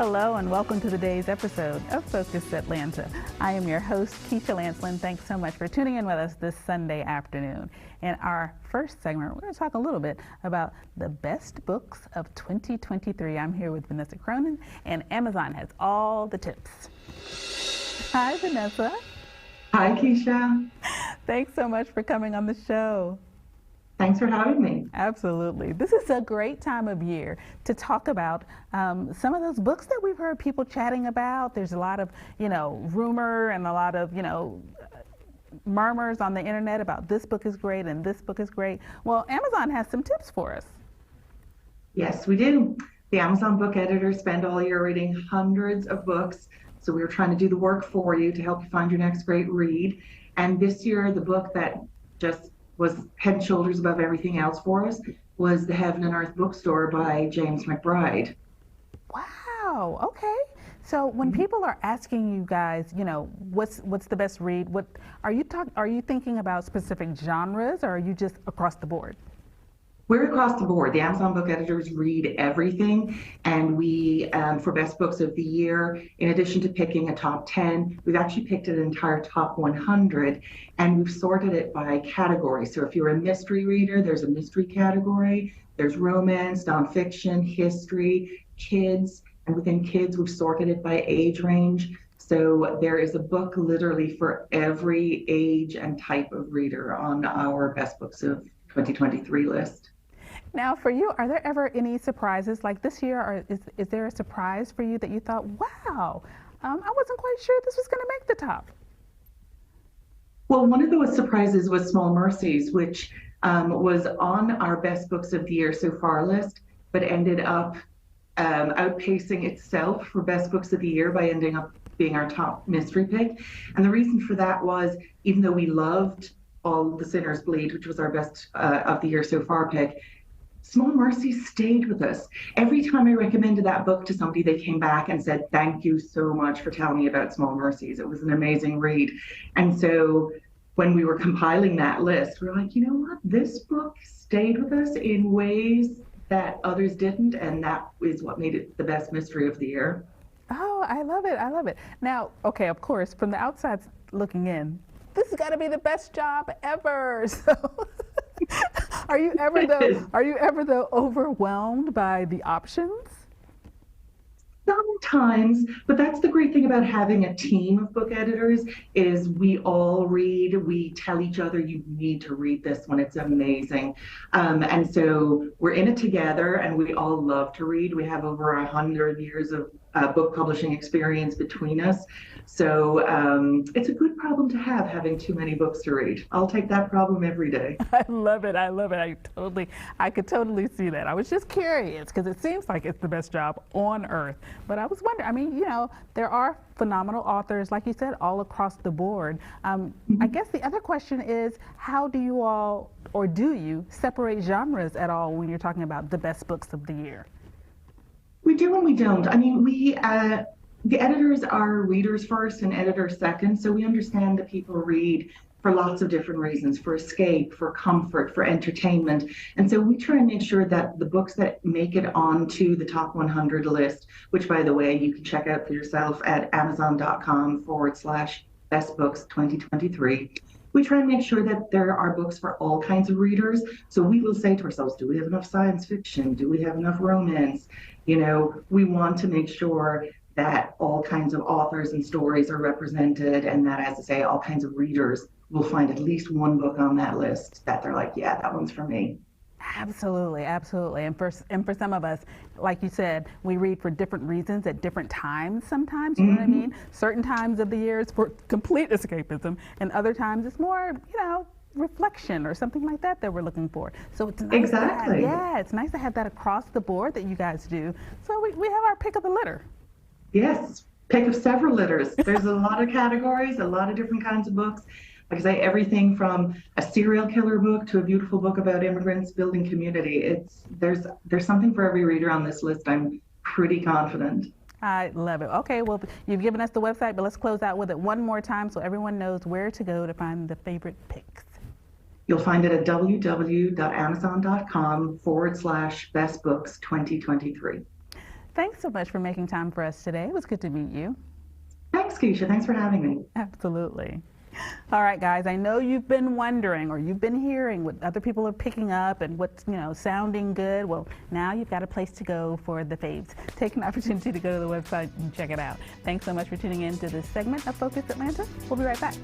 Hello and welcome to today's episode of Focus Atlanta. I am your host, Keisha Lancelin. Thanks so much for tuning in with us this Sunday afternoon. In our first segment, we're going to talk a little bit about the best books of 2023. I'm here with Vanessa Cronin, and Amazon has all the tips. Hi, Vanessa. Hi, Keisha. Thanks so much for coming on the show. Thanks for having me. Absolutely. This is a great time of year to talk about some of those books that we've heard people chatting about. There's a lot of, rumor and a lot of, murmurs on the internet about this book is great and this book is great. Well, Amazon has some tips for us. Yes, we do. The Amazon book editors spend all year reading hundreds of books. So we were trying to do the work for you to help you find your next great read. And this year, the book that just was head and shoulders above everything else for us was The Heaven and Earth Bookstore by James McBride. Wow. Okay. So when people are asking you guys, what's the best read? What are you thinking about specific genres, or are you just across the board? We're across the board. The Amazon book editors read everything, and we, for best books of the year, in addition to picking a top 10, we've actually picked an entire top 100, and we've sorted it by category. So if you're a mystery reader, there's a mystery category, there's romance, nonfiction, history, kids, and within kids, we've sorted it by age range. So there is a book literally for every age and type of reader on our best books of 2023 list. Now, for you, are there ever any surprises like this year, or is there a surprise for you that you thought, wow, I wasn't quite sure this was going to make the top? Well, one of those surprises was Small Mercies, which was on our best books of the year so far list, but ended up outpacing itself for best books of the year by ending up being our top mystery pick. And the reason for that was, even though we loved All the Sinners Bleed, which was our best of the year so far pick, Small Mercies stayed with us. Every time I recommended that book to somebody, they came back and said, thank you so much for telling me about Small Mercies. It was an amazing read. And so when we were compiling that list, we were like, you know what? This book stayed with us in ways that others didn't, and that is what made it the best mystery of the year. Oh, I love it. I love it. Now, okay, of course, from the outside looking in, this has got to be the best job ever. So are you ever though overwhelmed by the options? Sometimes, but that's the great thing about having a team of book editors is we all read, we tell each other, you need to read this one, it's amazing. And so we're in it together, and we all love to read. We have over 100 years of book publishing experience between us. So it's a good problem to have, having too many books to read. I'll take that problem every day. I love it. I love it. I could totally see that. I was just curious because it seems like it's the best job on earth. But I was wondering, there are phenomenal authors, like you said, all across the board. I guess the other question is, how do you all, or do you, separate genres at all when you're talking about the best books of the year? We do and we don't. I mean, the editors are readers first and editors second, so we understand that people read for lots of different reasons, for escape, for comfort, for entertainment. And so we try and make sure that the books that make it onto the top 100 list, which, by the way, you can check out for yourself at amazon.com/best books 2023. We try and make sure that there are books for all kinds of readers. So we will say to ourselves, do we have enough science fiction? Do we have enough romance? We want to make sure that all kinds of authors and stories are represented, and that, as I say, all kinds of readers will find at least one book on that list that they're like, yeah, that one's for me. Absolutely, absolutely. And for some of us, like you said, we read for different reasons at different times sometimes, you know what I mean? Certain times of the year is for complete escapism, and other times it's more, reflection or something like that we're looking for. So it's nice Exactly. it's nice to have that across the board that you guys do. So we have our pick of the litter. Yes, pick of several litters. There's a lot of categories, a lot of different kinds of books. Like I say, everything from a serial killer book to a beautiful book about immigrants building community. There's something for every reader on this list. I'm pretty confident. I love it. Okay, well, you've given us the website, but let's close out with it one more time so everyone knows where to go to find the favorite picks. You'll find it at www.amazon.com/bestbooks2023. Thanks so much for making time for us today. It was good to meet you. Thanks, Keisha. Thanks for having me. Absolutely. All right, guys, I know you've been wondering or you've been hearing what other people are picking up and what's, sounding good. Well, now you've got a place to go for the faves. Take an opportunity to go to the website and check it out. Thanks so much for tuning in to this segment of Focus Atlanta. We'll be right back.